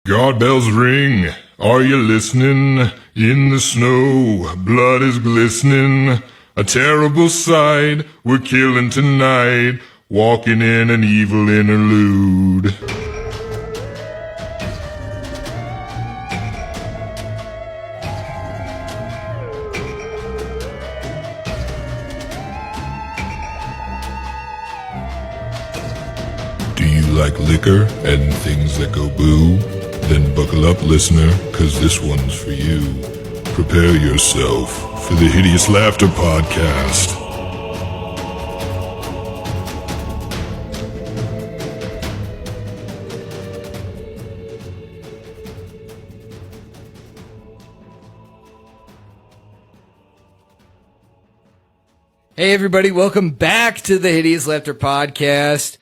God bells ring, are you listening? In the snow, blood is glistening. A terrible sight, we're killing tonight. Walking in an evil interlude. Do you like liquor and things that go boo? Then buckle up, listener, 'cause this one's for you. Prepare yourself for the Hideous Laughter Podcast. Hey everybody, welcome back to the Hideous Laughter Podcast,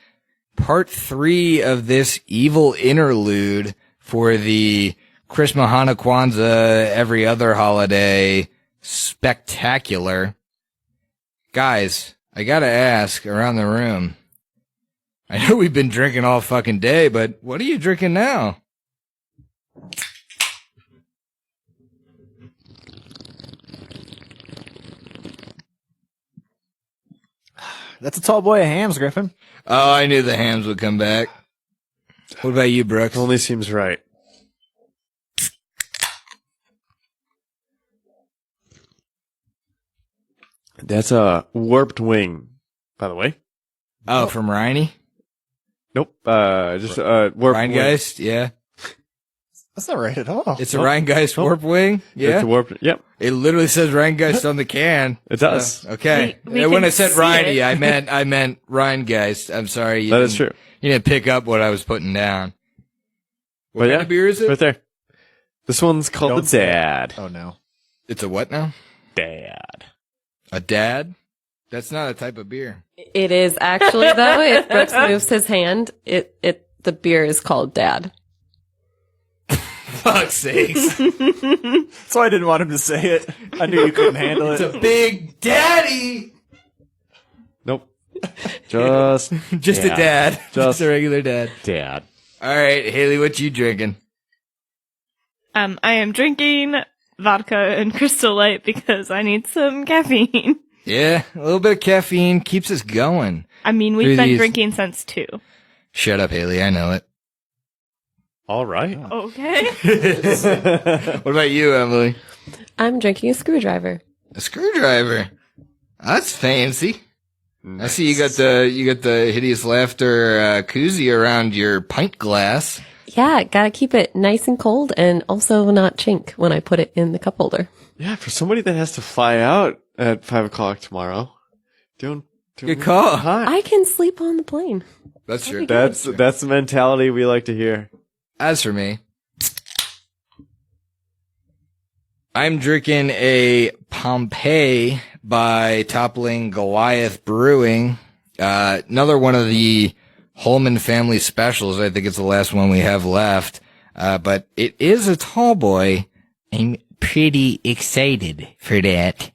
part 3 of this evil interlude for the Christmas, Hanukkah, Kwanzaa, every other holiday spectacular. Guys, I gotta ask around the room, I know we've been drinking all fucking day, but what are you drinking now? That's a tall boy of hams, Griffin. Oh, I knew the hams would come back. What about you, Brooks? Only seems right. That's a warped wing, by the way. Oh, from Rhiney? Nope. Just warped Rheingeist, yeah. That's not right at all. It's a Rheingeist warp wing? wing. Yeah. It's a warped. Yep. It literally says Rheingeist on the can. It does. Okay. We When can I said see Rhiney, it. I meant Rheingeist. I'm sorry. That is true. You didn't pick up what I was putting down. What But kind yeah, of beer is it? right there. This one's called Don't the say it. Dad. Oh, no. It's a what now? Dad. A dad? That's not a type of beer. It is actually though. If Brooks moves his hand, the beer is called Dad. Fuck's sakes. So I didn't want him to say it. I knew you couldn't handle It's it. a big daddy. Nope. Just Just a dad. Just a regular dad. Dad. All right, Haley, what you drinking? I am drinking vodka and Crystal Light because I need some caffeine. Yeah, a little bit of caffeine keeps us going. I mean, Through we've been these- drinking since 2. Shut up, Haley. I know it. All right. Okay. What about you, Emily? I'm drinking a screwdriver. A screwdriver. That's fancy. I see you got the Hideous Laughter koozie around your pint glass. Yeah, gotta keep it nice and cold and also not chink when I put it in the cup holder. Yeah, for somebody that has to fly out at 5 o'clock tomorrow, doing Good call. hot. I can sleep on the plane. That's true. That's the mentality we like to hear. As for me, I'm drinking a Pompeii by Toppling Goliath Brewing. Another one of the Holman family specials. I think it's the last one we have left. But it is a tall boy. I'm pretty excited for that.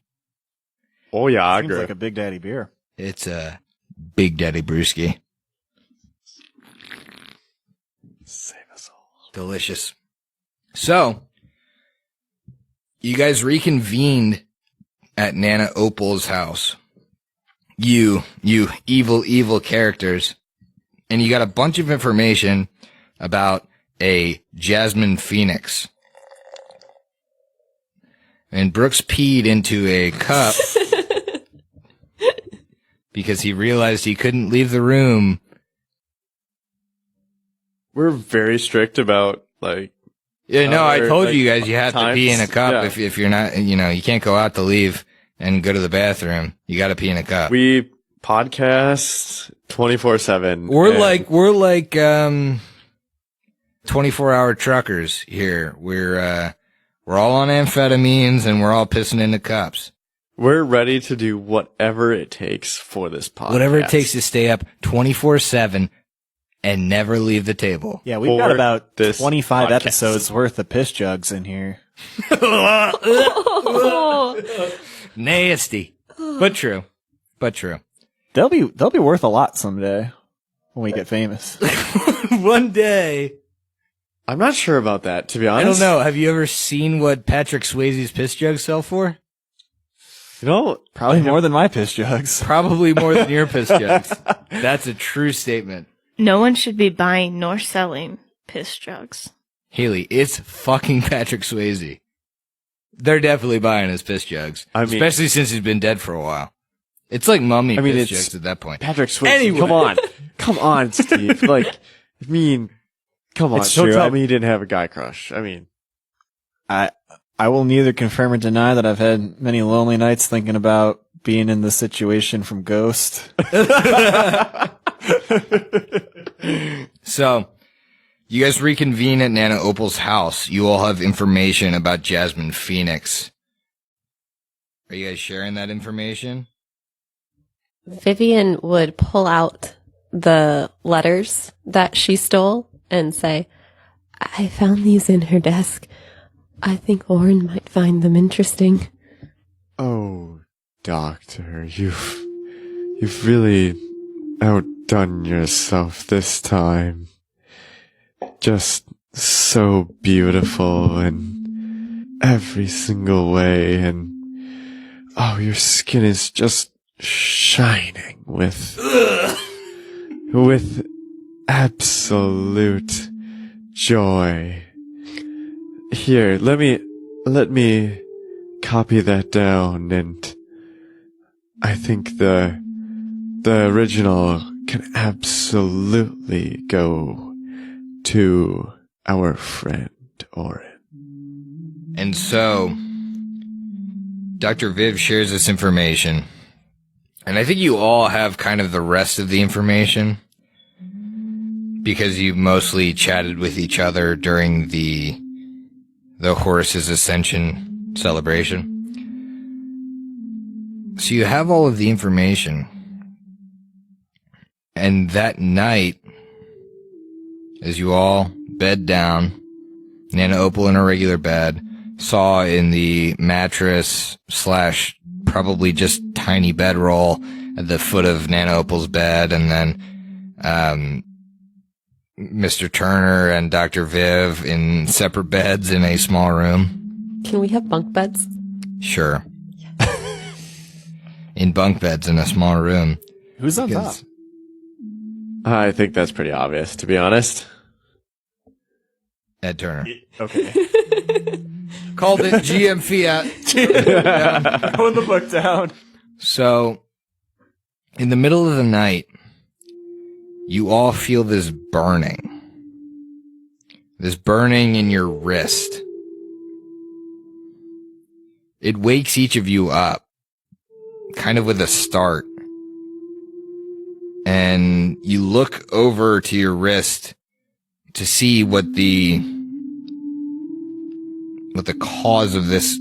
Oh yeah, Seems like a Big Daddy beer. It's a Big Daddy Brewski. Save us all. Delicious. So, you guys reconvened at Nana Opal's house. You evil characters. And you got a bunch of information about a Jasmine Phoenix. And Brooks peed into a cup because he realized he couldn't leave the room. We're very strict about Yeah, no, I Other, told like, you guys you have to pee in a times, cup yeah. if you're not, you can't go out to leave and go to the bathroom. You got to pee in a cup. we podcast 24/7. We're like 24-hour truckers here. We're all on amphetamines and we're all pissing into cups. we're ready to do whatever it takes for this podcast. Whatever it takes to stay up 24/7 and never leave the table. Yeah, we've got For about this 25 podcast. episodes worth of piss jugs in here. Nasty, but true. They'll be worth a lot someday when we get famous. One day. I'm not sure about that, to be I honest. don't know. Have you ever seen what Patrick Swayze's piss jugs sell for? You know, Probably more than my piss jugs. Probably more than your piss jugs. That's a true statement. No one should be buying nor selling piss jugs. Haley, it's fucking Patrick Swayze. They're definitely buying his piss jugs. I mean- especially since he's been dead for a while. It's like mummy piss it's jugs at that point. Patrick Swayze. Anyway. Come on, Steve. Like, I mean, come on. It's Don't true. tell me you didn't have a guy crush. I mean, I will neither confirm or deny that I've had many lonely nights thinking about being in the situation from Ghost. So, you guys reconvene at Nana Opal's house. You all have information about Jasmine Phoenix. Are you guys sharing that information? Vivian would pull out the letters that she stole and say, I found these in her desk. I think Oren might find them interesting. oh, Doctor, you've really outdone yourself this time. Just so beautiful in every single way, and oh, your skin is just shining with absolute joy. Here, let me copy that down, and I think the original can absolutely go to our friend Oren. And so, Dr. Viv shares this information. And I think you all have kind of the rest of the information because you mostly chatted with each other during the Horus's Ascension celebration. So you have all of the information. And that night, as you all bed down, Nana Opal in her regular bed, saw in the mattress / probably just tiny bedroll at the foot of Nana Opal's bed, and then Mr. Turner and Dr. Viv in separate beds in a small room. Can we have bunk beds? Sure. In bunk beds in a small room. Who's on top? Because- I think that's pretty obvious, to be honest. Ed Turner. Okay. Called it GM Fiat. Throwing the book down. So, in the middle of the night, you all feel this burning. This burning in your wrist. It wakes each of you up, kind of with a start. And you look over to your wrist to see what the cause of this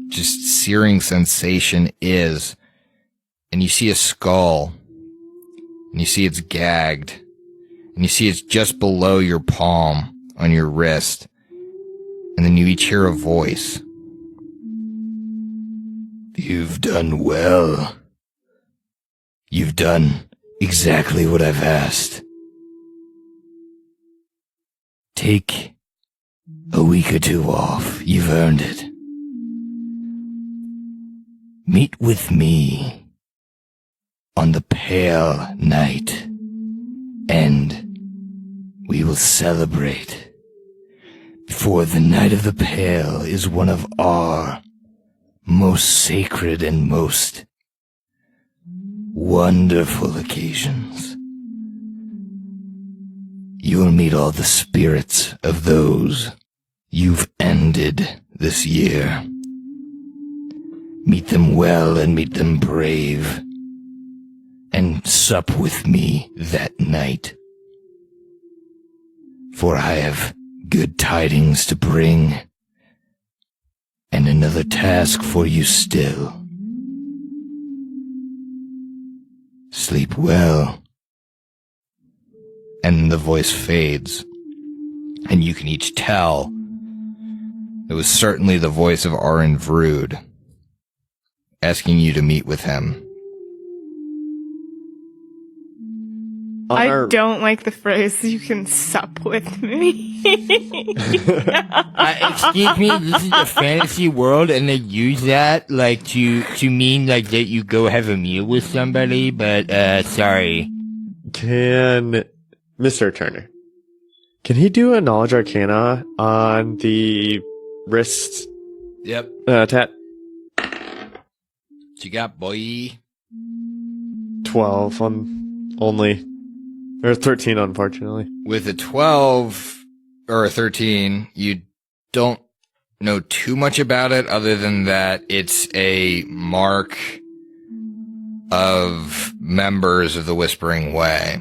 just searing sensation is. And you see a skull, and you see it's gagged, and you see it's just below your palm on your wrist. And then you each hear a voice. You've done well. You've done exactly what I've asked. Take a week or two off. You've earned it. Meet with me on the pale night, and we will celebrate. For the night of the pale is one of our most sacred and most wonderful occasions. You'll meet all the spirits of those you've ended this year. Meet them well and meet them brave, and sup with me that night. For I have good tidings to bring, and another task for you still. Sleep well. And the voice fades, and you can each tell it was certainly the voice of Arin Vrood, asking you to meet with him. I don't like the phrase, you can sup with me. Excuse me, this is a fantasy world, and they use that, like, to mean, like, that you go have a meal with somebody, but, sorry. Can Mr. Turner, can he do a knowledge arcana on the wrist Yep. tat? What you got, boy? 12 on only. Or 13, unfortunately. With a 12 or a 13, you don't know too much about it other than that it's a mark of members of the Whispering Way.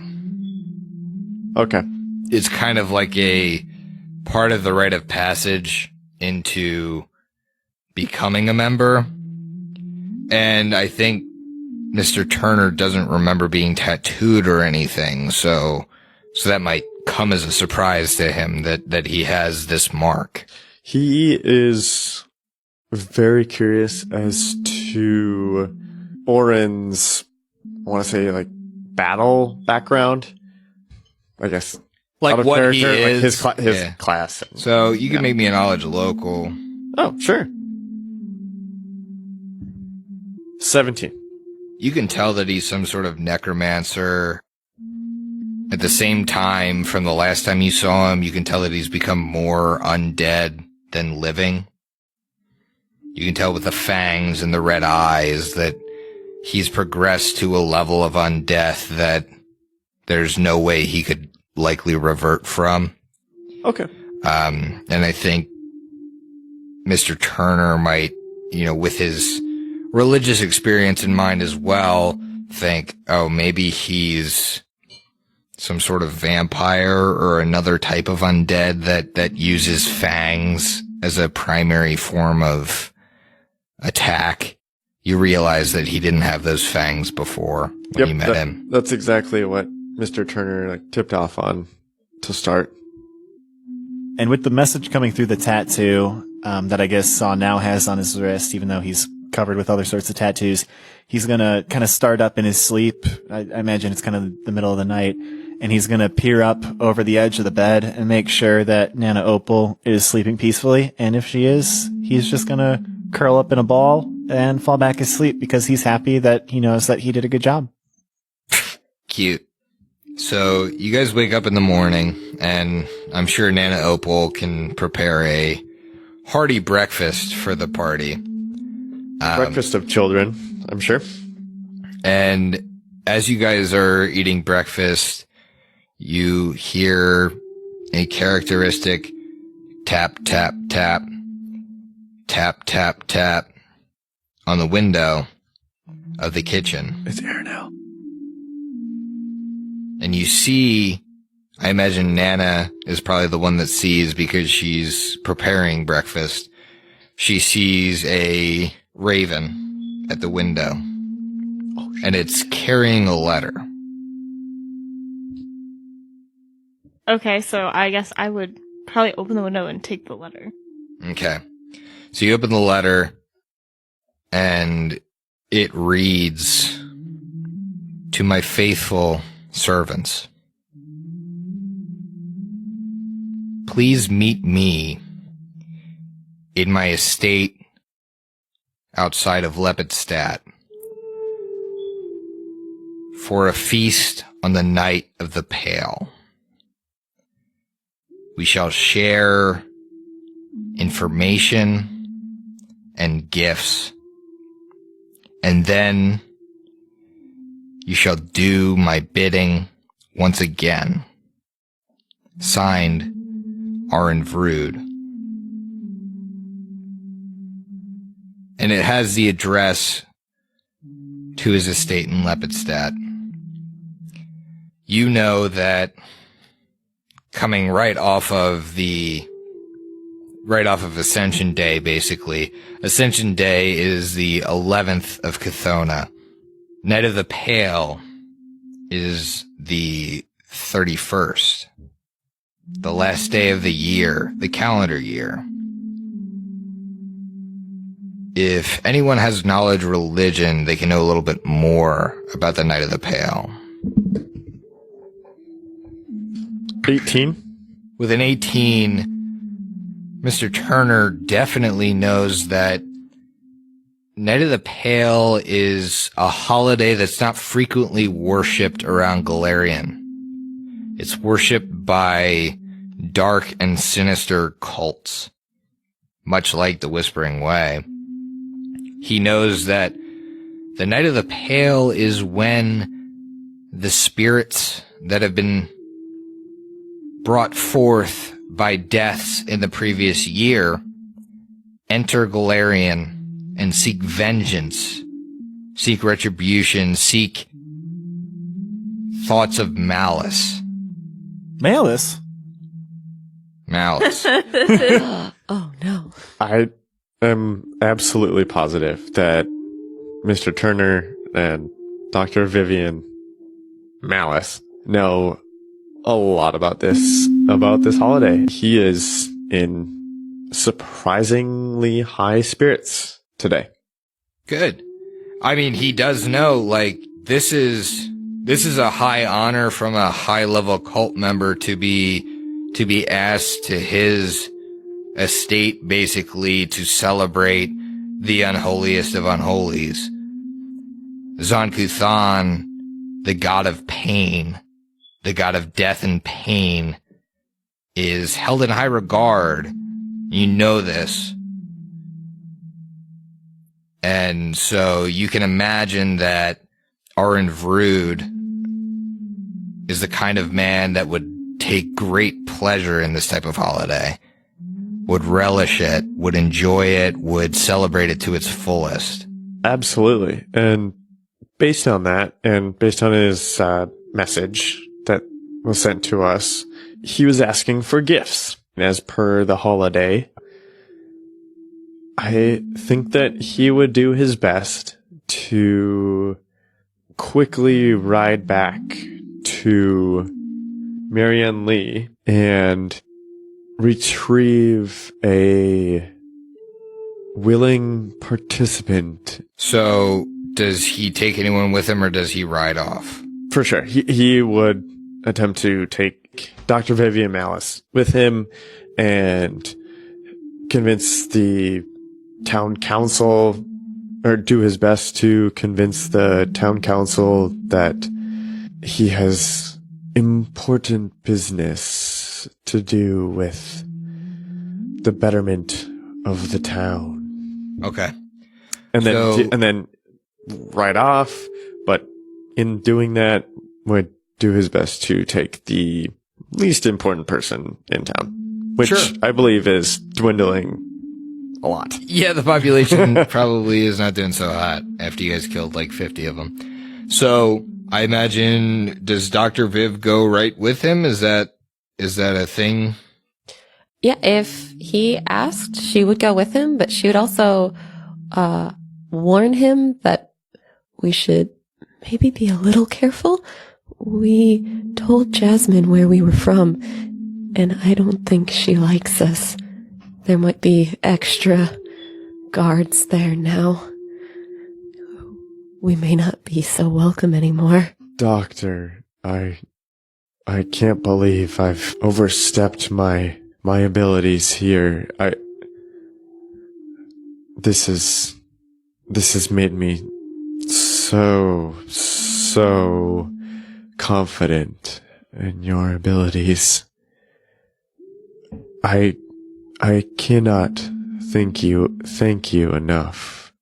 Okay. It's kind of like a part of the rite of passage into becoming a member. And I think Mr. Turner doesn't remember being tattooed or anything, so that might come as a surprise to him that he has this mark. He is very curious as to Oren's, I want to say, like, battle background. I guess. Like out of what he character, is. like his Yeah. class. So you can make me a knowledge local. Oh, sure. 17. You can tell that he's some sort of necromancer. At the same time, from the last time you saw him, you can tell that he's become more undead than living. You can tell with the fangs and the red eyes that he's progressed to a level of undeath that there's no way he could likely revert from. Okay. And I think Mr. Turner might, with his religious experience in mind as well, think, oh, maybe he's some sort of vampire or another type of undead that uses fangs as a primary form of attack. You realize that he didn't have those fangs before when you met him. That's exactly what Mr. Turner tipped off on to start. And with the message coming through the tattoo that I guess Saw now has on his wrist, even though he's covered with other sorts of tattoos, he's going to kind of start up in his sleep. I imagine it's kind of the middle of the night. And he's going to peer up over the edge of the bed and make sure that Nana Opal is sleeping peacefully. And if she is, he's just going to curl up in a ball and fall back asleep because he's happy that he knows that he did a good job. Cute. So you guys wake up in the morning, and I'm sure Nana Opal can prepare a hearty breakfast for the party. Breakfast of children, I'm sure. And as you guys are eating breakfast, you hear a characteristic tap, tap, tap, tap, tap, tap on the window of the kitchen. It's Aranel. And you see, I imagine Nana is probably the one that sees because she's preparing breakfast. She sees a raven at the window, and it's carrying a letter. Okay, so I guess I would probably open the window and take the letter. Okay. So you open the letter, and it reads, "To my faithful servants, please meet me in my estate outside of Lepidstadt for a feast on the night of the Pale. We shall share information and gifts, and then you shall do my bidding once again. Signed, Aaron Vrood." And it has the address to his estate in Lepidstadt. You know that coming right off of Ascension Day, basically. Ascension Day is the 11th of Chthona. Night of the Pale is the 31st. The last day of the year, the calendar year. If anyone has knowledge religion, they can know a little bit more about the Night of the Pale. 18. With an 18, Mr. Turner definitely knows that Night of the Pale is a holiday that's not frequently worshipped around Galarian. It's worshipped by dark and sinister cults, much like the Whispering Way. He knows that the Night of the Pale is when the spirits that have been brought forth by deaths in the previous year enter Galarian and seek vengeance, seek retribution, seek thoughts of malice. Malice? Malice. Oh no. I am absolutely positive that Mr. Turner and Dr. Vivian Malice know a lot about this holiday. He is in surprisingly high spirits today. Good. I mean, he does know, like, this is a high honor from a high level cult member to be asked to his estate, basically, to celebrate the unholiest of unholies. Zon-Kuthon, the god of pain, the god of death and pain, is held in high regard. You know this. And so you can imagine that Arin Vrood is the kind of man that would take great pleasure in this type of holiday, would relish it, would enjoy it, would celebrate it to its fullest. Absolutely. And based on that, and based on his message that was sent to us, he was asking for gifts. As per the holiday, I think that he would do his best to quickly ride back to Marianne Lee and retrieve a willing participant. So does he take anyone with him, or does he ride off? For sure. He would attempt to take Dr. Vivian Malice with him and convince the town council, or do his best to convince the town council that he has important business to do with the betterment of the town. Okay. And then ride off, but in doing that would do his best to take the least important person in town, which Sure. I believe is dwindling a lot. Yeah, the population probably is not doing so hot after you guys killed like 50 of them. So I imagine, does Dr. Viv go right with him? Is that a thing? Yeah, if he asked, she would go with him, but she would also warn him that we should maybe be a little careful. We told Jasmine where we were from, and I don't think she likes us. There might be extra guards there now. We may not be so welcome anymore. Doctor, I can't believe I've overstepped my abilities here. This has made me so confident in your abilities. I cannot thank you enough.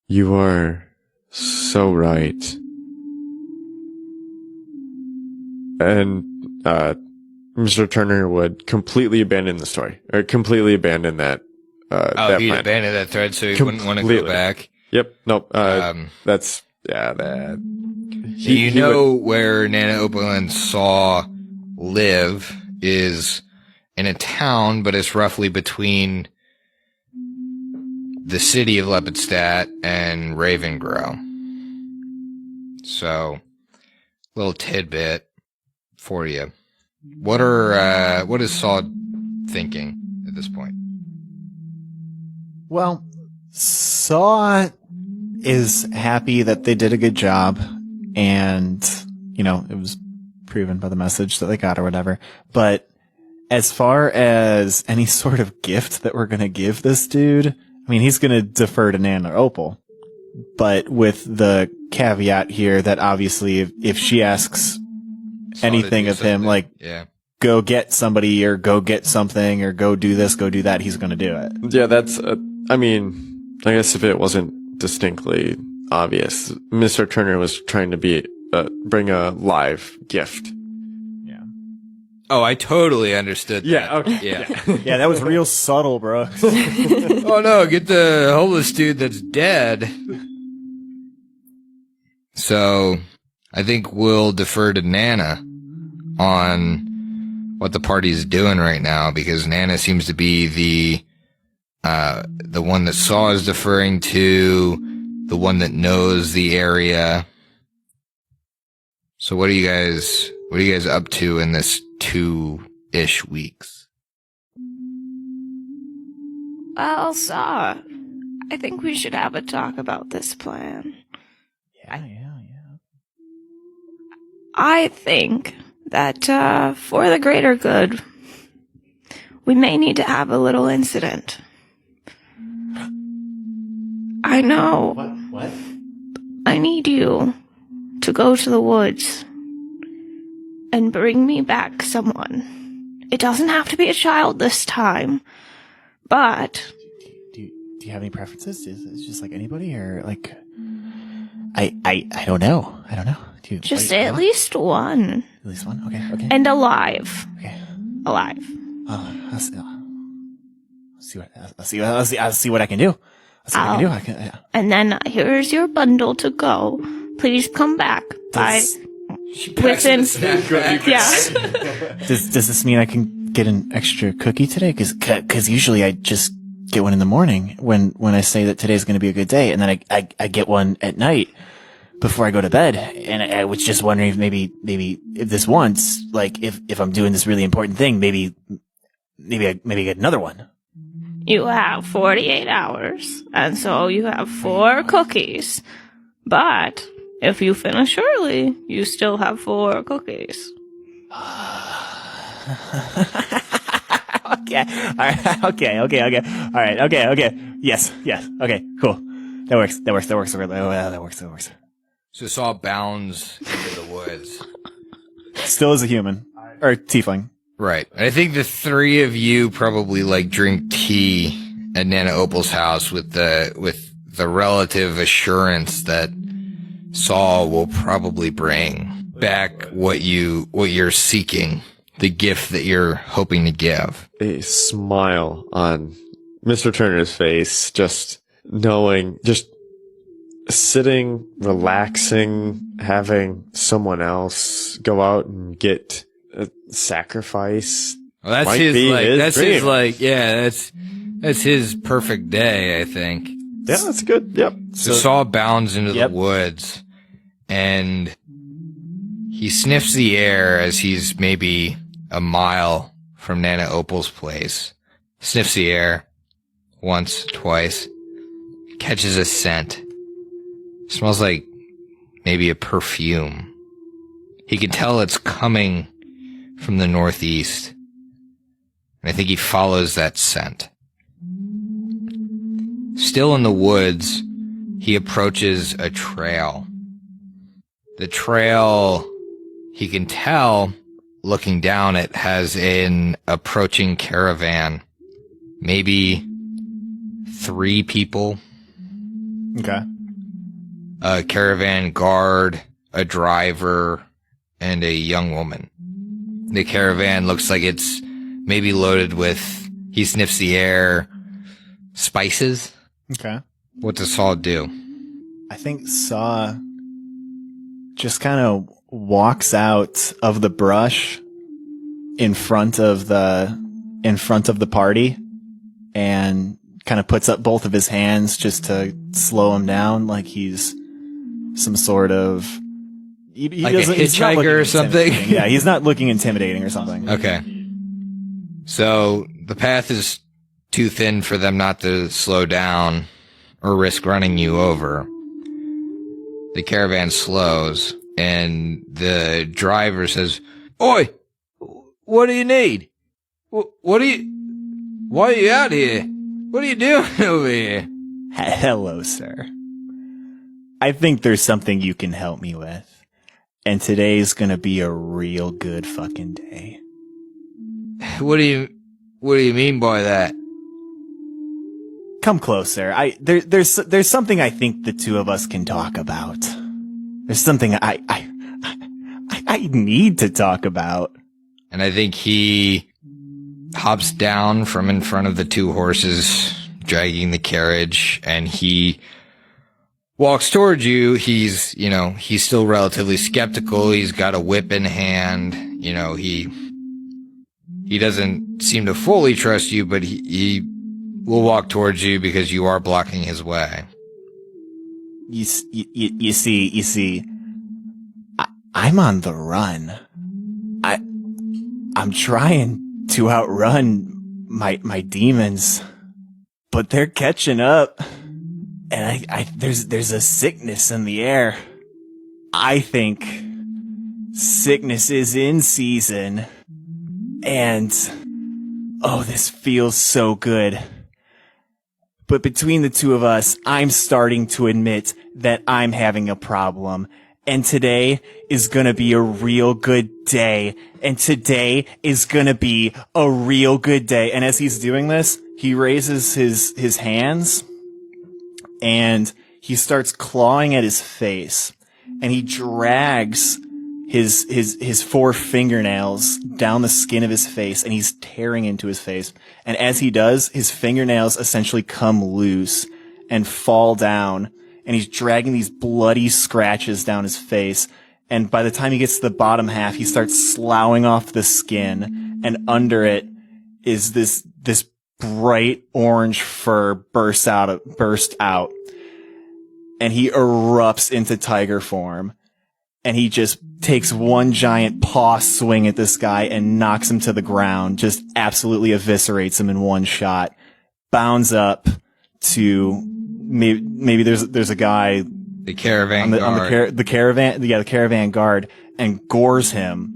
You are so right. And Mr. Turner would completely abandon the story, or completely abandon that. That He'd plan. abandon that thread, so he wouldn't want to go back. Yep. Nope. That's that. You know where Nana Opaland saw live is in a town, but it's roughly between the city of Lepidstadt and Ravengrow. So, little tidbit for you. What is Saw thinking at this point? Well, Saw is happy that they did a good job, and, it was proven by the message that they got or whatever. But as far as any sort of gift that we're going to give this dude, I mean, he's going to defer to Nan or Opal, but with the caveat here that obviously if she asks anything of him, like, go get somebody or go get something or go do this, go do that, he's going to do it. Yeah, that's, I mean, I guess if it wasn't distinctly obvious, Mr. Turner was trying to bring a live gift. Yeah. Oh, I totally understood that. Yeah, okay. Yeah. Yeah, that was real subtle, bro. Oh no, get the homeless dude that's dead. So, I think we'll defer to Nana on what the party's doing right now, because Nana seems to be the one that Saw is deferring to, the one that knows the area. So what are you guys up to in this 2-ish weeks? Well, Saw, I think we should have a talk about this plan. Yeah. I think that for the greater good, we may need to have a little incident. I know. What? I need you to go to the woods and bring me back someone. It doesn't have to be a child this time, but... Do you have any preferences? Is it just like anybody or like... I don't know. Just at least one. At least one? Okay. And alive. Okay. Alive. I'll see what I can do. Yeah. And then here's your bundle to go. Please come back by within. Yeah. Does this mean I can get an extra cookie today? Because usually I just get one in the morning when I say that today's going to be a good day, and then I get one at night before I go to bed. And I was just wondering if maybe if this once, like if I'm doing this really important thing, maybe I get another one. You have 48 hours, and so you have 4 cookies. But if you finish early, you still have 4 cookies. Okay. All right. Okay. All right. Okay. Yes. Okay. Cool. That works. That works. So Saw bounds into the woods. Still as a human or tiefling. Right. I think the 3 of you probably like drink tea at Nana Opal's house with the relative assurance that Saul will probably bring back what you're seeking, the gift that you're hoping to give. A smile on Mr. Turner's face, just knowing, just sitting, relaxing, having someone else go out and get a sacrifice. Well, that's his perfect day, I think. Yeah, that's good. Yep. So Saul bounds into the woods, and he sniffs the air as he's maybe a mile from Nana Opal's place. Sniffs the air once, twice, catches a scent. Smells like maybe a perfume. He can tell it's coming from the northeast, and I think he follows that scent. Still in the woods, he approaches a trail. The trail, he can tell, looking down it, has an approaching caravan. Maybe 3 people. Okay. A caravan guard, a driver, and a young woman. The caravan looks like it's maybe loaded with, he sniffs the air, spices. Okay. What does Saul do? I think Saw just kind of walks out of the brush in front of the party and kind of puts up both of his hands just to slow him down, like he's some sort of he like a hitchhiker or something. Yeah, he's not looking intimidating or something. Okay. So the path is too thin for them not to slow down or risk running you over. The caravan slows. and the driver says, "Oi, what do you need? Why are you out here? What are you doing over here?" Hello, sir. I think there's something you can help me with. And today's gonna be a real good fucking day. What do you mean by that? Come closer. There's something I think the two of us can talk about. There's something I need to talk about. And I think he hops down from in front of the two horses dragging the carriage, and he walks towards you. He's still relatively skeptical. He's got a whip in hand. He doesn't seem to fully trust you, but he will walk towards you because you are blocking his way. You see, I'm on the run. I'm trying to outrun my demons, but they're catching up. And there's a sickness in the air. I think sickness is in season. And, oh, this feels so good. But between the two of us, I'm starting to admit that I'm having a problem. And today is gonna be a real good day. And today is gonna be a real good day. And as he's doing this, he raises his hands and he starts clawing at his face, and he drags his 4 fingernails down the skin of his face, and he's tearing into his face. And as he does, his fingernails essentially come loose and fall down, and he's dragging these bloody scratches down his face. And by the time he gets to the bottom half, he starts sloughing off the skin, and under it is this bright orange fur burst out, and he erupts into tiger form, and he just takes one giant paw swing at this guy and knocks him to the ground, just absolutely eviscerates him in one shot, bounds up to maybe there's a guy, The caravan guard. the caravan guard, and gores him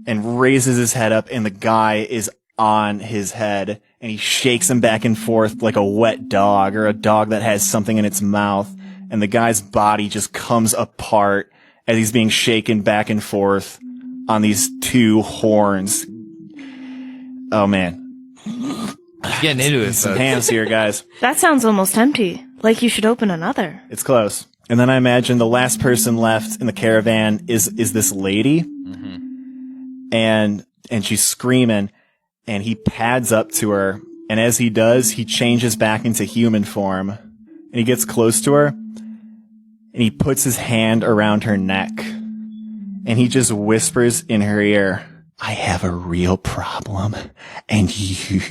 and raises his head up, and the guy is on his head, and he shakes him back and forth like a wet dog or a dog that has something in its mouth, and the guy's body just comes apart as he's being shaken back and forth on these 2 horns. Oh man. Getting into it, Some folks. hands here, guys. That sounds almost empty. Like you should open another. It's close. And then I imagine the last person left in the caravan is this lady. Mm-hmm. And she's screaming, and he pads up to her. And as he does, he changes back into human form, and he gets close to her, and he puts his hand around her neck, and he just whispers in her ear, "I have a real problem, and you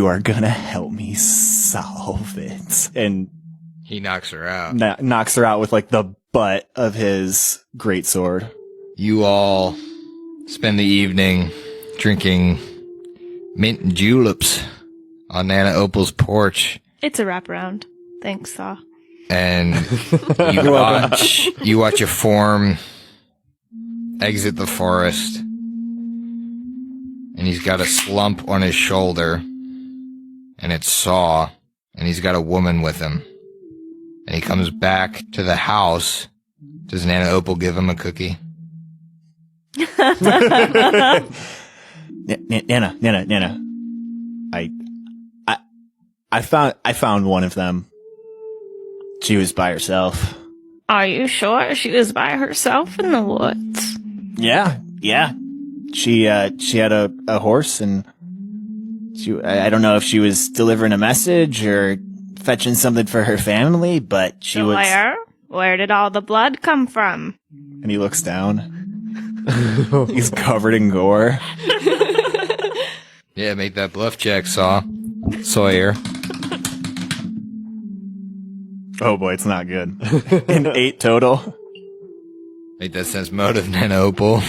are gonna help me solve it." And He knocks her out. knocks her out with like the butt of his greatsword. You all spend the evening drinking mint and juleps on Nana Opal's porch. It's a wraparound. Thanks, Saw. And you watch a form exit the forest, and he's got a slump on his shoulder, and it's Saw, and he's got a woman with him, and he comes back to the house. Does Nana Opal give him a cookie? Nana. I found one of them. She was by herself. Are you sure she was by herself in the woods? Yeah. She had a horse, and I don't know if she was delivering a message or fetching something for her family, but she was. Where did all the blood come from? And he looks down. He's covered in gore. Yeah, make that bluff check, Sawyer. Oh boy, it's not good. An 8 total. Make that sense motive, Nana Opal.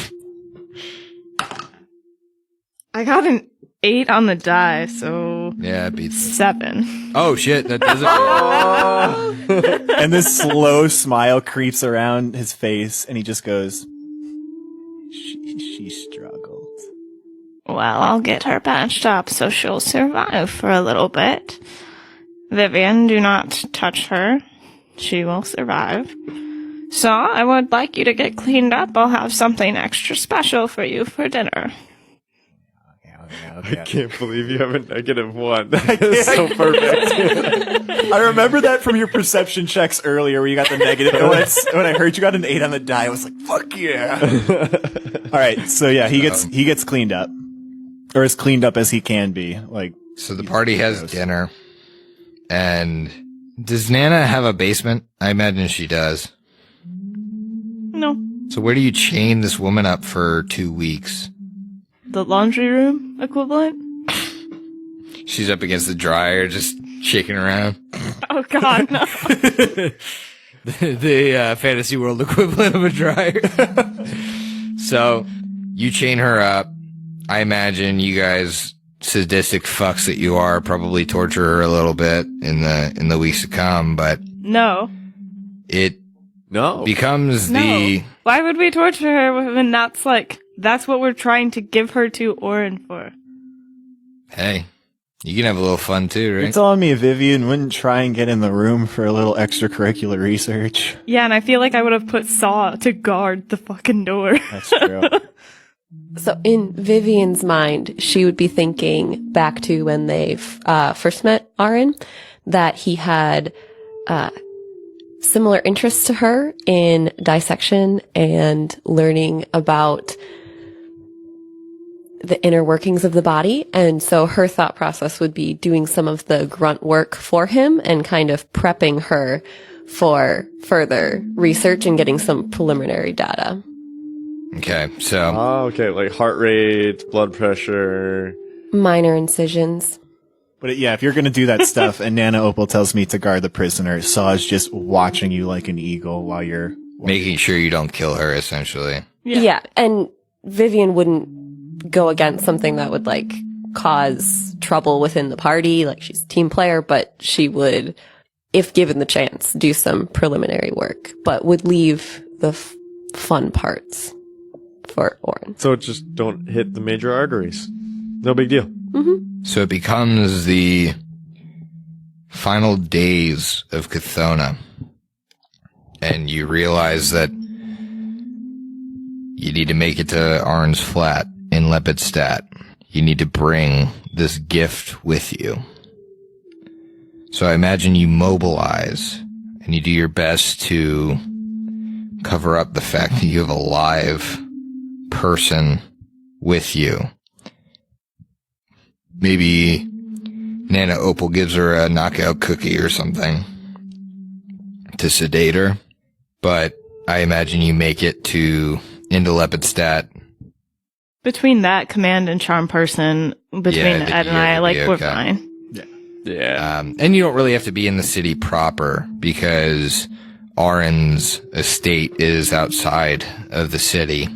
I got an 8 on the die, so Yeah, it beats. 7. Oh shit, that doesn't. And this slow smile creeps around his face, and he just goes, she struggles. Well, I'll get her patched up so she'll survive for a little bit. Vivian, do not touch her. She will survive. So, I would like you to get cleaned up. I'll have something extra special for you for dinner. I can't believe you have a -1. That is so perfect. I remember that from your perception checks earlier where you got the negative. And when I heard you got an 8 on the die, I was like, fuck yeah. All right. So yeah, he gets cleaned up, or as cleaned up as he can be. Like, So the party has dinner, and does Nana have a basement? I imagine she does. No. So where do you chain this woman up for 2 weeks? The laundry room equivalent? She's up against the dryer, just shaking around. Oh god, no. the fantasy world equivalent of a dryer. So you chain her up. I imagine you guys, sadistic fucks that you are, probably torture her a little bit in the weeks to come, but No. it No. becomes No. the Why would we torture her when that's what we're trying to give her to Orin for? hey, you can have a little fun too, you're right? telling me Vivian wouldn't try and get in the room for a little extracurricular research? Yeah, and I feel like I would have put Saw to guard the fucking door. That's true. So in Vivian's mind, she would be thinking back to when they first met Aaron, that he had similar interests to her in dissection and learning about the inner workings of the body. And so her thought process would be doing some of the grunt work for him and kind of prepping her for further research and getting some preliminary data. Okay, so Oh, okay. Like heart rate, blood pressure. Minor incisions. But yeah, if you're going to do that stuff and Nana Opal tells me to guard the prisoner, Saw's just watching you like an eagle while you're... making sure you don't kill her, essentially. Yeah. And Vivian wouldn't go against something that would like cause trouble within the party. Like she's a team player, but she would, if given the chance, do some preliminary work, but would leave the fun parts for Orin. So just don't hit the major arteries. No big deal. Mm-hmm. So it becomes the final days of Chthona, and you realize that you need to make it to Arn's flat in Lepidstadt. You need to bring this gift with you. So I imagine you mobilize, and you do your best to cover up the fact that you have a live person with you. Maybe Nana Opal gives her a knockout cookie or something to sedate her. But I imagine you make it into Lepidstadt. Between that command and charm person, between Ed and I, like, we're fine. Yeah. And you don't really have to be in the city proper because Arin's estate is outside of the city.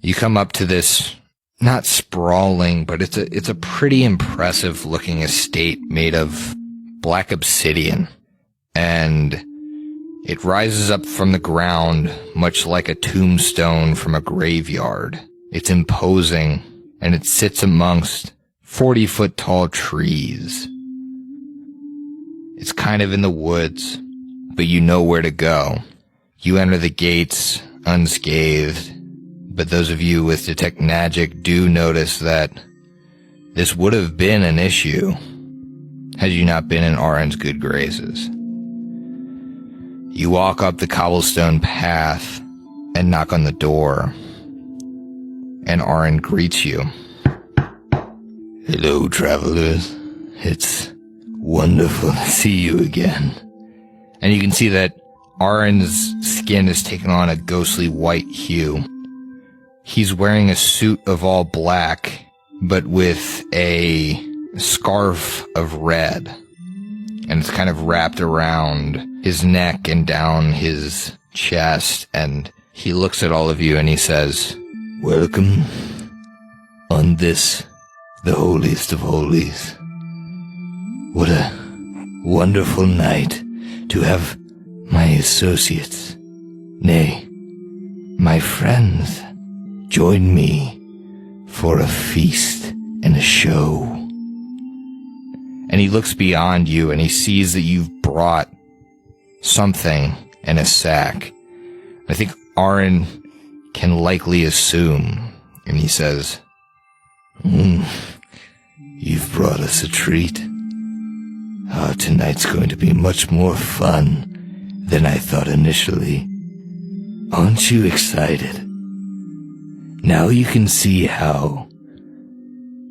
You come up to this, not sprawling, but it's a pretty impressive looking estate made of black obsidian. And it rises up from the ground, much like a tombstone from a graveyard. It's imposing, and it sits amongst 40-foot tall trees. It's kind of in the woods, but you know where to go. You enter the gates unscathed, but those of you with detect magic do notice that this would have been an issue had you not been in Arin's good graces. You walk up the cobblestone path and knock on the door, and Arin greets you. Hello, travelers. It's wonderful to see you again. And you can see that Arin's skin has taken on a ghostly white hue. He's wearing a suit of all black, but with a scarf of red. And it's kind of wrapped around his neck and down his chest. And he looks at all of you and he says, "Welcome on this the holiest of holies. What a wonderful night to have my associates, nay, my friends, join me for a feast and a show. And he looks beyond you and he sees that you've brought something in a sack. I think Aaron can likely assume, and he says, you've brought us a treat. Tonight's going to be much more fun than I thought initially. Aren't you excited? Now you can see how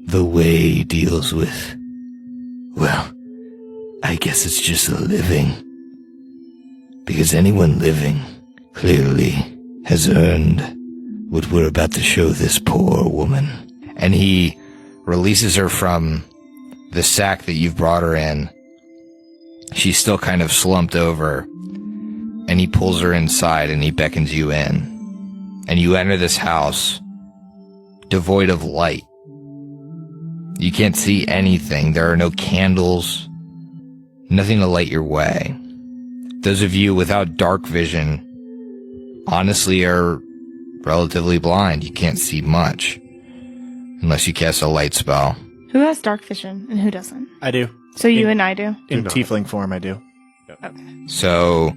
the way deals with, well, I guess it's just the living. Because anyone living clearly has earned what we're about to show this poor woman. And he releases her from the sack that you've brought her in. She's still kind of slumped over, and he pulls her inside and he beckons you in. And you enter this house devoid of light. You can't see anything. There are no candles, nothing to light your way. Those of you without dark vision honestly are relatively blind. You can't see much unless you cast a light spell. Who has dark vision and who doesn't? I do. So you and I do? In tiefling form, I do. Okay. So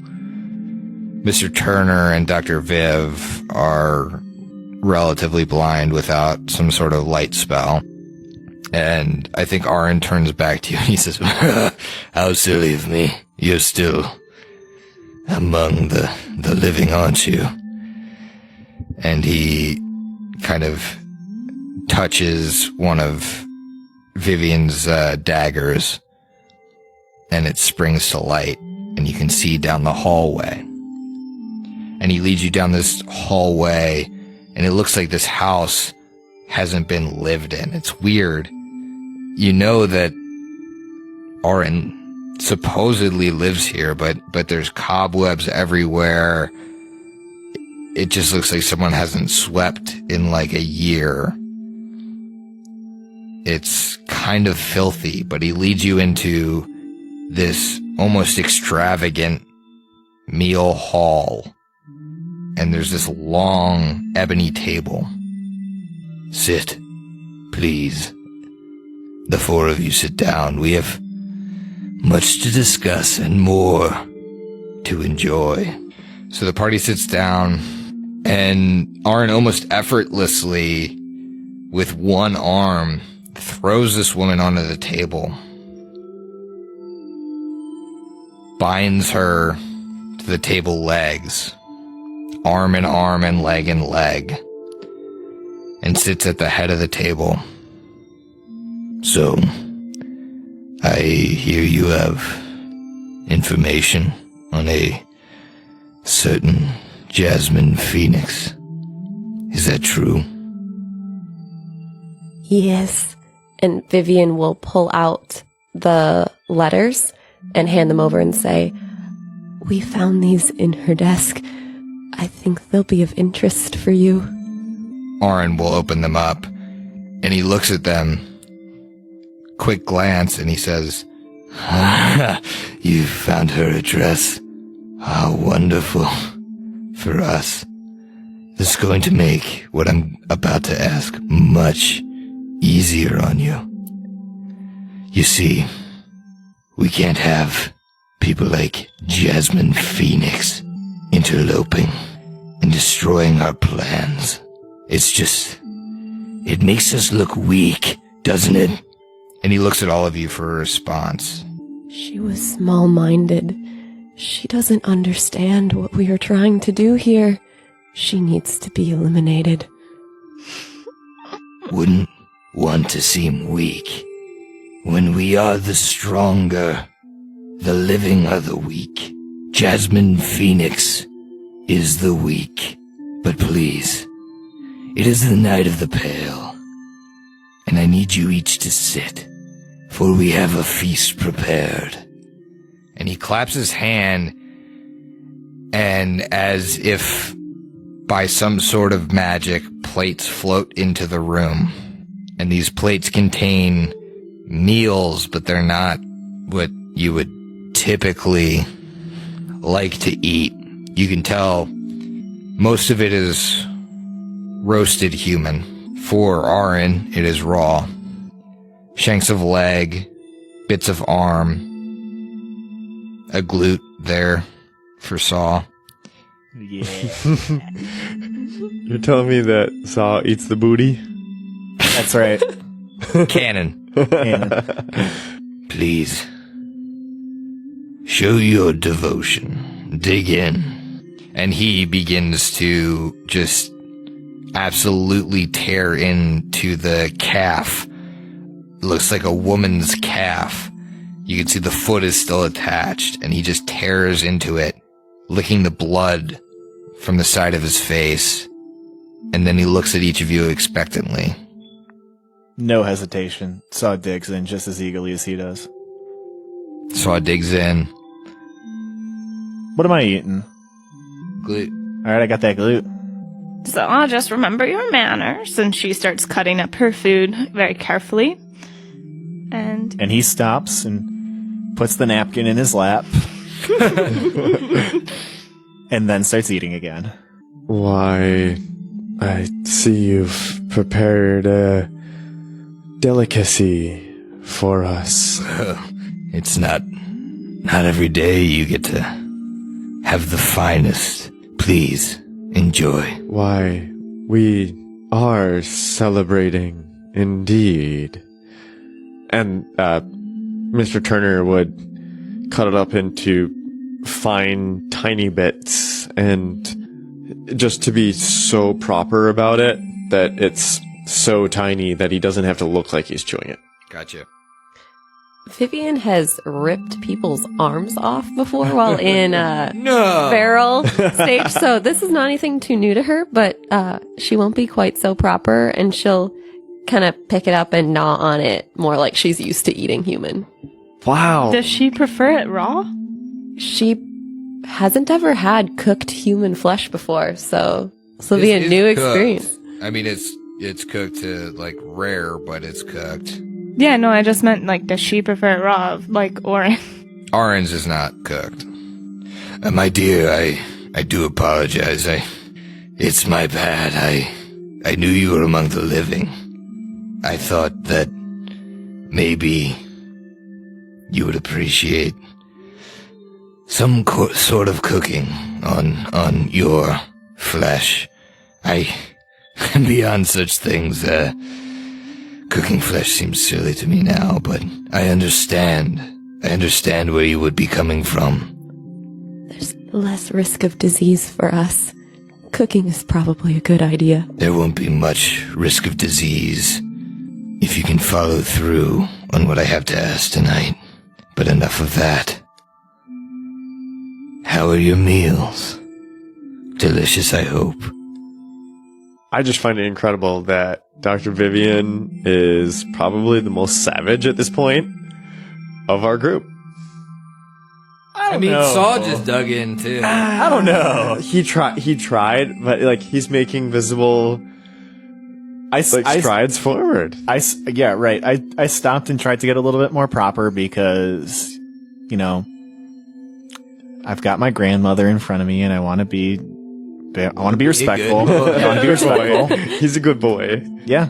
Mr. Turner and Dr. Viv are relatively blind without some sort of light spell. And I think Aaron turns back to you and he says, how silly of me. You're still among the living, aren't you? And he kind of touches one of Vivian's daggers, and it springs to light, and you can see down the hallway. And he leads you down this hallway, and it looks like this house hasn't been lived in. It's weird. You know that Aaron supposedly lives here, but there's cobwebs everywhere. It just looks like someone hasn't swept in like a year. It's kind of filthy, but he leads you into this almost extravagant meal hall. And there's this long ebony table. Sit, please. The four of you sit down. We have much to discuss and more to enjoy. So the party sits down, and Aaron almost effortlessly, with one arm, throws this woman onto the table, binds her to the table legs, arm in arm and leg in leg, and sits at the head of the table. So, I hear you have information on a certain Jasmine Phoenix. Is that true? Yes. And Vivian will pull out the letters and hand them over and say, we found these in her desk. I think they'll be of interest for you. Aaron will open them up, and he looks at them, quick glance, and he says, you found her address. How wonderful for us. This is going to make what I'm about to ask much easier on you. You see, we can't have people like Jasmine Phoenix interloping and destroying our plans. It's just, it makes us look weak, doesn't it? And he looks at all of you for a response. She was small-minded. She doesn't understand what we are trying to do here. She needs to be eliminated. Wouldn't want to seem weak. When we are the stronger, the living are the weak. Jasmine Phoenix is the weak. But please, it is the night of the pale, and I need you each to sit, for we have a feast prepared. And he claps his hand, and as if by some sort of magic, plates float into the room. And these plates contain meals, but they're not what you would typically like to eat. You can tell most of it is roasted human. For Aaron, it is raw. Shanks of leg, bits of arm, a glute there for Saw. Yeah. You're telling me that Saw eats the booty? That's right. Cannon. And Please. Show your devotion. Dig in. And he begins to just absolutely tear into the calf. Looks like a woman's calf. You can see the foot is still attached, and he just tears into it, licking the blood from the side of his face. And then he looks at each of you expectantly. no hesitation, Saw digs in just as eagerly as he does. Saw digs in. What am I eating? Glute. All right, I got that glute. So I'll just remember your manners. And she starts cutting up her food very carefully. And And he stops and puts the napkin in his lap. And then starts eating again. Why, I see you've prepared a delicacy for us. It's not every day you get to have the finest. Please, enjoy. Why, we are celebrating indeed. And Mr. Turner would cut it up into fine, tiny bits, and just to be so proper about it that it's so tiny that he doesn't have to look like he's chewing it. Gotcha. Vivian has ripped people's arms off before while in No. feral stage, so this is not anything too new to her, but she won't be quite so proper, and she'll kind of pick it up and gnaw on it more like she's used to eating human. Wow. does she prefer it raw? She hasn't ever had cooked human flesh before, so this will be a It's new cooked. experience. I mean, it's cooked to like rare, but it's cooked. Yeah, no, I just meant like, does she prefer it raw, like Oren? Orange is not cooked. My dear, I do apologize. It's my bad. I knew you were among the living. I thought that maybe you would appreciate some sort of cooking on your flesh. I am beyond such things. Cooking flesh seems silly to me now, but I understand. I understand where you would be coming from. There's less risk of disease for us. Cooking is probably a good idea. There won't be much risk of disease if you can follow through on what I have to ask tonight. But enough of that. How are your meals? Delicious, I hope. I just find it incredible that Dr. Vivian is probably the most savage at this point of our group. I mean, know. Saw just dug in too. I don't know. He tried, but like he's making visible strides forward. Yeah, right. I stopped and tried to get a little bit more proper because, you know, I've got my grandmother in front of me and I want to be respectful. good. I want to be respectful. He's a good boy. Yeah.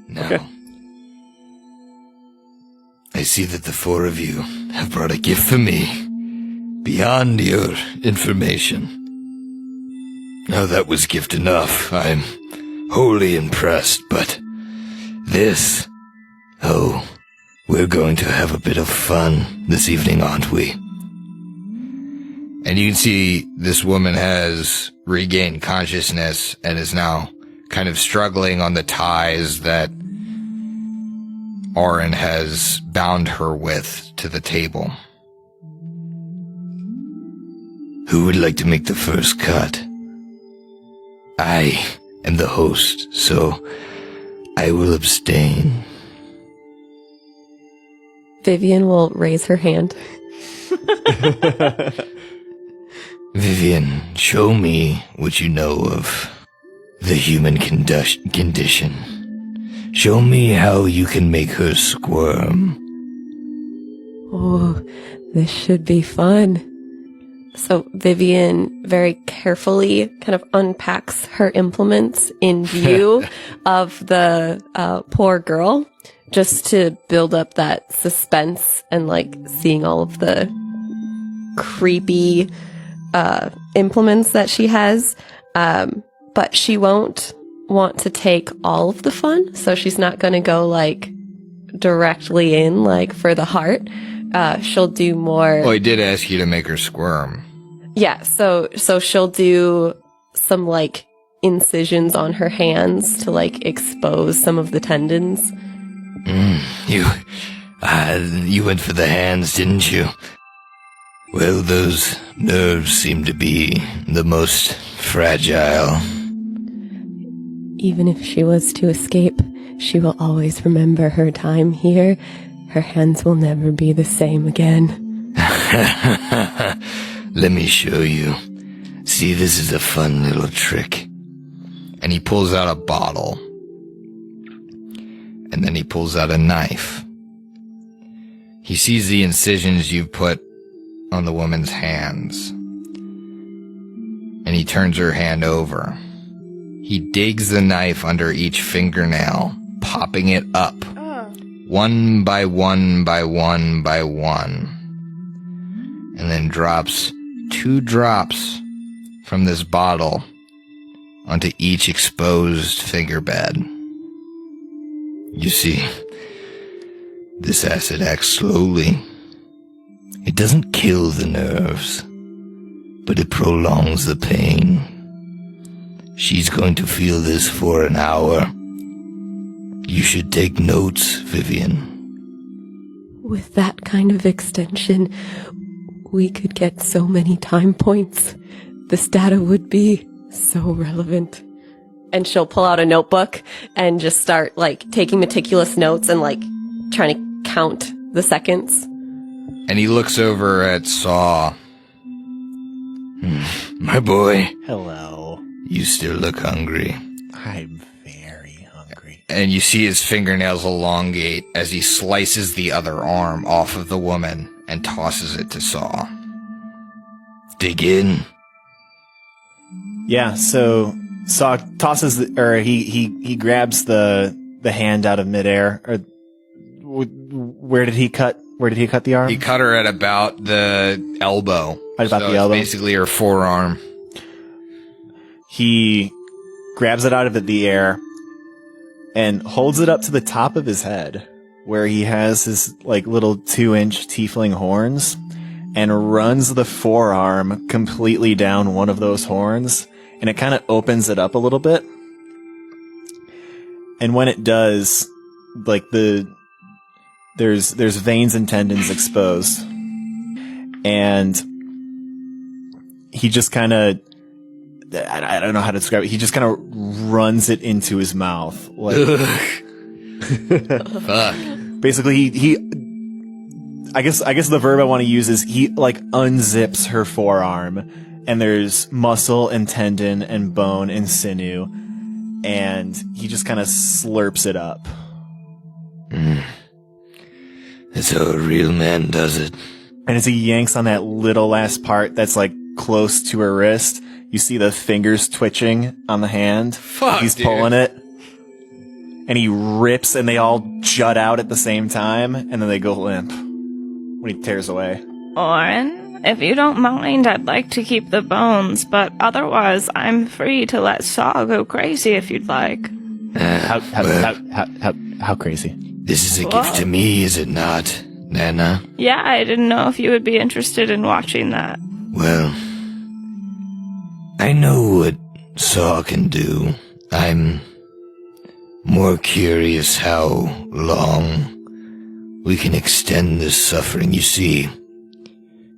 Now, Okay. I see that the four of you have brought a gift for me beyond your information. Now that was gift enough. I'm wholly impressed, but this... Oh, we're going to have a bit of fun this evening, aren't we? And you can see this woman has regained consciousness and is now kind of struggling on the ties that Oren has bound her with to the table. Who would like to make the first cut? I am the host, so I will abstain. Vivian will raise her hand. Vivian, show me what you know of the human condition. Show me how you can make her squirm. Oh, this should be fun. So Vivian very carefully kind of unpacks her implements in view of the poor girl, just to build up that suspense and like seeing all of the creepy implements that she has. But she won't want to take all of the fun, so she's not going to go like directly in like for the heart. She'll do more. Well, I did ask you to make her squirm. Yeah, so she'll do some like incisions on her hands to like expose some of the tendons. You went for the hands, didn't you? Well, those nerves seem to be the most fragile. Even if she was to escape, she will always remember her time here. Her hands will never be the same again. Let me show you. See, this is a fun little trick. And he pulls out a bottle. And then he pulls out a knife. He sees the incisions you put on the woman's hands. And he turns her hand over. He digs the knife under each fingernail, popping it up. One by one by one by one. And then drops 2 drops from this bottle onto each exposed finger bed. You see, this acid acts slowly. It doesn't kill the nerves, but it prolongs the pain. She's going to feel this for an hour. You should take notes, Vivian. With that kind of extension, we could get so many time points. This data would be so relevant. And she'll pull out a notebook and just start like taking meticulous notes and like trying to count the seconds. And he looks over at Saw. My boy, Hello. you still look hungry. I'm very hungry. And you see his fingernails elongate as he slices the other arm off of the woman and tosses it to Saw. Dig in. Yeah, so Saw tosses he grabs the hand out of midair. Or where did he cut the arm? He cut her at about the elbow. Right about So the it's elbow. basically her forearm. He grabs it out of the air and holds it up to the top of his head, where he has his like little 2-inch tiefling horns, and runs the forearm completely down one of those horns, and it kind of opens it up a little bit. And when it does, like there's veins and tendons exposed, and he just kind of, I don't know how to describe it. He just kind of runs it into his mouth, like Fuck. basically he I guess the verb I want to use is he like unzips her forearm, and there's muscle and tendon and bone and sinew, and he just kind of slurps it up. That's how a real man does it. And as he yanks on that little last part that's like close to her wrist, you see the fingers twitching on the hand. Fuck, He's dude. pulling it. And he rips, and they all jut out at the same time, and then they go limp when he tears away. Oren, if you don't mind, I'd like to keep the bones, but otherwise I'm free to let Saw go crazy if you'd like. How crazy? This is a gift to me, is it not, Nana? Yeah, I didn't know if you would be interested in watching that. Well, I know what Saw can do. I'm more curious how long we can extend this suffering. You see,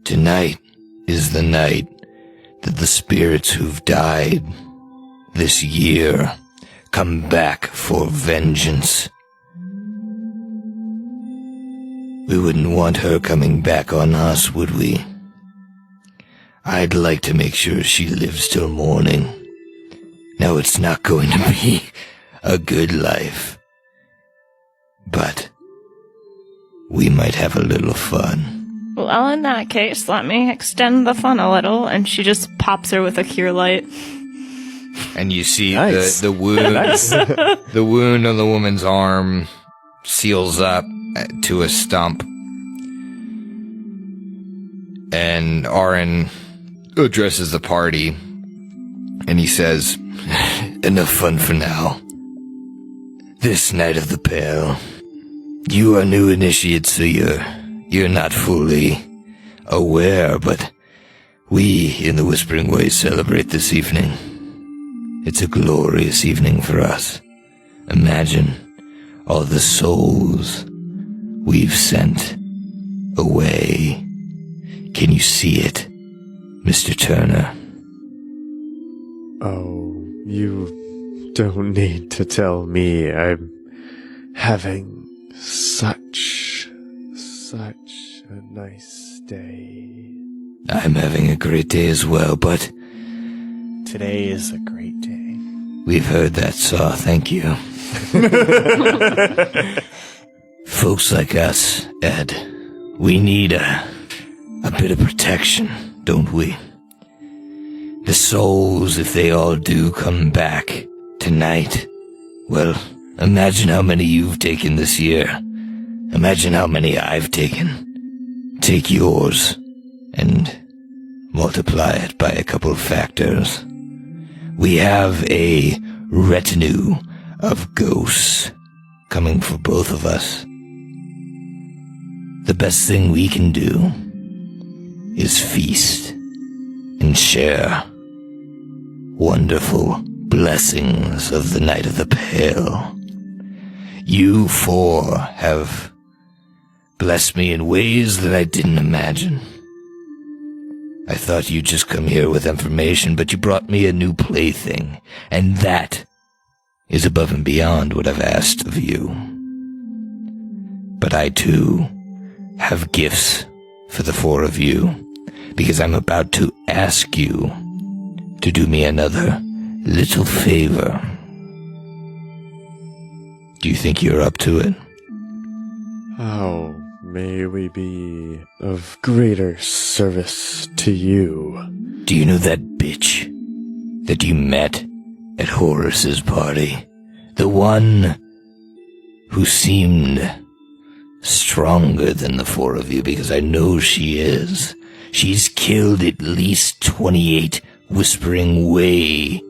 tonight is the night that the spirits who've died this year come back for vengeance. We wouldn't want her coming back on us, would we? I'd like to make sure she lives till morning. Now, it's not going to be a good life, we might have a little fun. Well, in that case, let me extend the fun a little, and she just pops her with a cure light. And you see Nice. the wound, the wound on the woman's arm seals up to a stump. And Aaron addresses the party, and he says, "Enough fun for now. This night of the Pale, you are new initiates, so you're not fully aware, but we in the Whispering Way celebrate this evening. It's a glorious evening for us. Imagine all the souls we've sent away. Can you see it, Mr. Turner?" Oh, you don't need to tell me. I'm having such a nice day. I'm having a great day as well, but Today is a great day. we've heard that, Saw. Thank you. Folks like us, Ed, we need a bit of protection, don't we? The souls, if they all do come back tonight, well, imagine how many you've taken this year. Imagine how many I've taken. Take yours and multiply it by a couple of factors. We have a retinue of ghosts coming for both of us. The best thing we can do is feast and share wonderful blessings of the Night of the Pale. You four have blessed me in ways that I didn't imagine. I thought you'd just come here with information, but you brought me a new plaything, and that is above and beyond what I've asked of you. But I, too, have gifts for the four of you, because I'm about to ask you to do me another little favor. Do you think you're up to it? How may we be of greater service to you? Do you know that bitch that you met at Horace's party? The one who seemed stronger than the four of you, because I know she is. She's killed at least 28 Whispering Way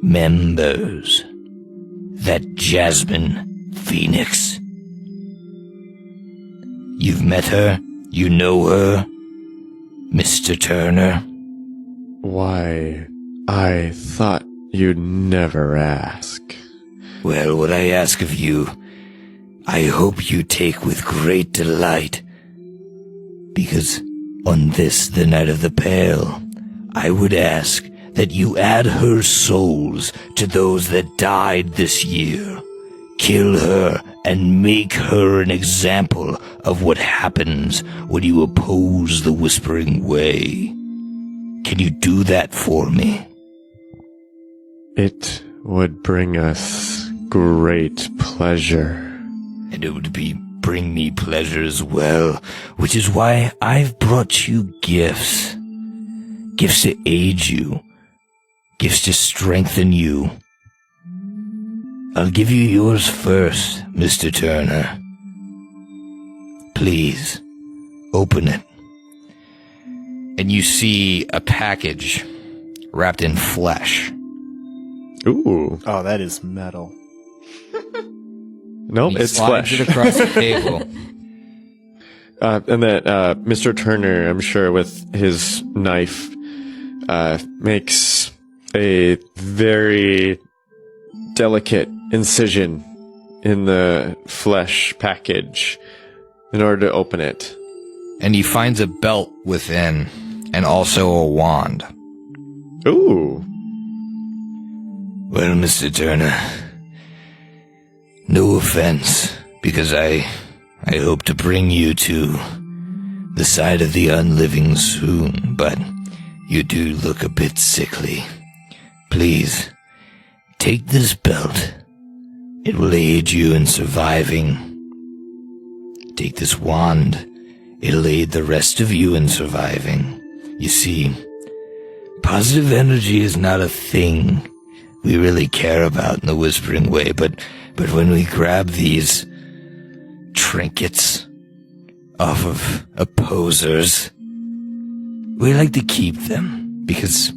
members. That Jasmine Phoenix. You've met her? You know her? Mr. Turner? Why, I thought you'd never ask. Well, what I ask of you, I hope you take with great delight. Because on this, the Night of the Pale, I would ask that you add her souls to those that died this year. Kill her and make her an example of what happens when you oppose the Whispering Way. Can you do that for me? It would bring us great pleasure. And it would bring me pleasure as well, which is why I've brought you gifts. Gifts to aid you. Gifts to strengthen you. I'll give you yours first, Mr. Turner. Please, open it. And you see a package wrapped in flesh. Ooh. Oh, that is metal. Nope, He it's slides flesh. it across the table. And that Mr. Turner, I'm sure, with his knife, makes a very delicate incision in the flesh package in order to open it. And he finds a belt within, and also a wand. Ooh. Well, Mr. Turner, no offense, because I hope to bring you to the side of the unliving soon, but you do look a bit sickly. Please, take this belt. It will aid you in surviving Take this wand. It'll aid the rest of you in surviving. You see, positive energy is not a thing we really care about in the Whispering Way, but when we grab these trinkets off of opposers, we like to keep them, because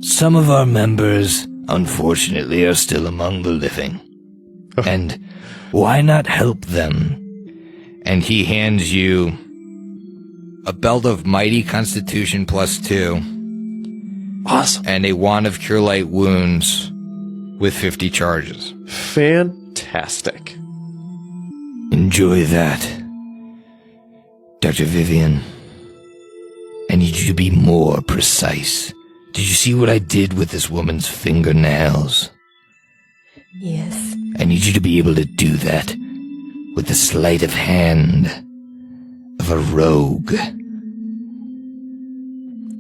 some of our members, unfortunately, are still among the living. And why not help them? And he hands you a belt of Mighty Constitution +2. Awesome. And a wand of Cure Light Wounds with 50 charges. Fantastic. Enjoy that. Dr. Vivian, I need you to be more precise. Did you see what I did with this woman's fingernails? Yes. I need you to be able to do that with the sleight of hand of a rogue.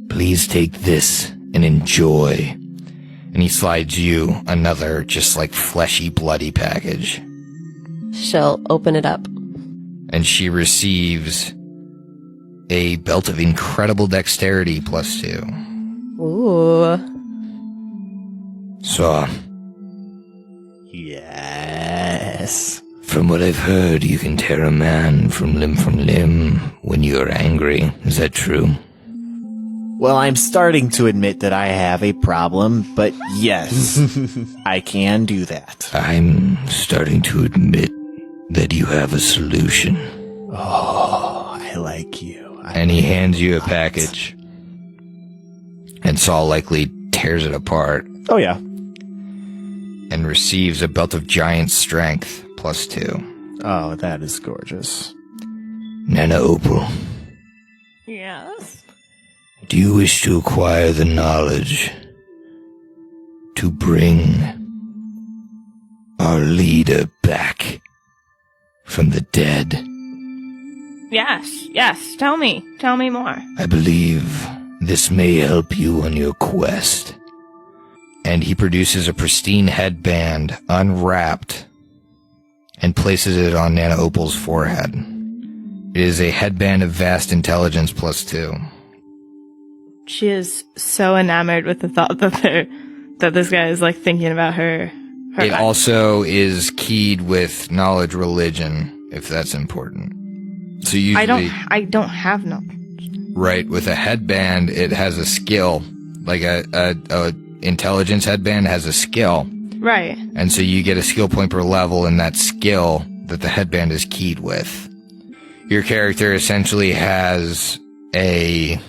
Please take this and enjoy. And he slides you another just like fleshy, bloody package. She'll open it up. And she receives a belt of incredible dexterity +2. Ooh. So, Yes. from what I've heard, you can tear a man from limb when you're angry. Is that true? Well, I'm starting to admit that I have a problem, but yes, I can do that. I'm starting to admit that you have a solution. Oh, I like you. And he hands you a package. And Saul likely tears it apart Oh, yeah. and receives a belt of giant strength +2. Oh, that is gorgeous. Nana Opal, Yes. do you wish to acquire the knowledge to bring our leader back from the dead? Yes. Tell me more. I believe this may help you on your quest. And he produces a pristine headband, unwrapped, and places it on Nana Opal's forehead. It is a headband of vast intelligence +2. She is so enamored with the thought that this guy is like thinking about her. It also is keyed with knowledge religion, if that's important. So usually, I don't have no. right, with a headband, it has a skill, like a intelligence headband has a skill. Right. And so you get a skill point per level in that skill that the headband is keyed with. Your character essentially has a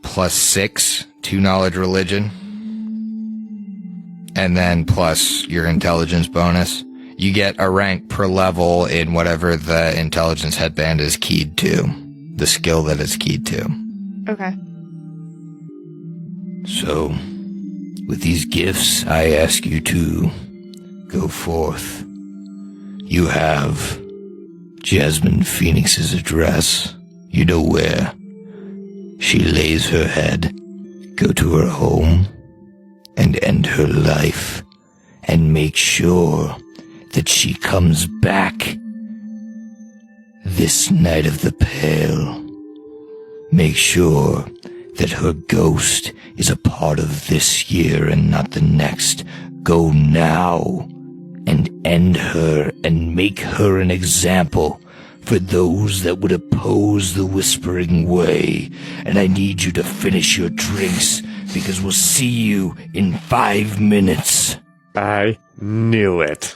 +6 to knowledge religion. And then plus your intelligence bonus. You get a rank per level in whatever the intelligence headband is keyed to. The skill that it's keyed to. Okay. So, with these gifts, I ask you to go forth. You have Jasmine Phoenix's address. You know where. She lays her head. Go to her home and end her life. And make sure that she comes back this night of the Pale. Make sure that her ghost is a part of this year and not the next. Go now and end her and make her an example for those that would oppose the Whispering Way. And I need you to finish your drinks because we'll see you in 5 minutes. I knew it.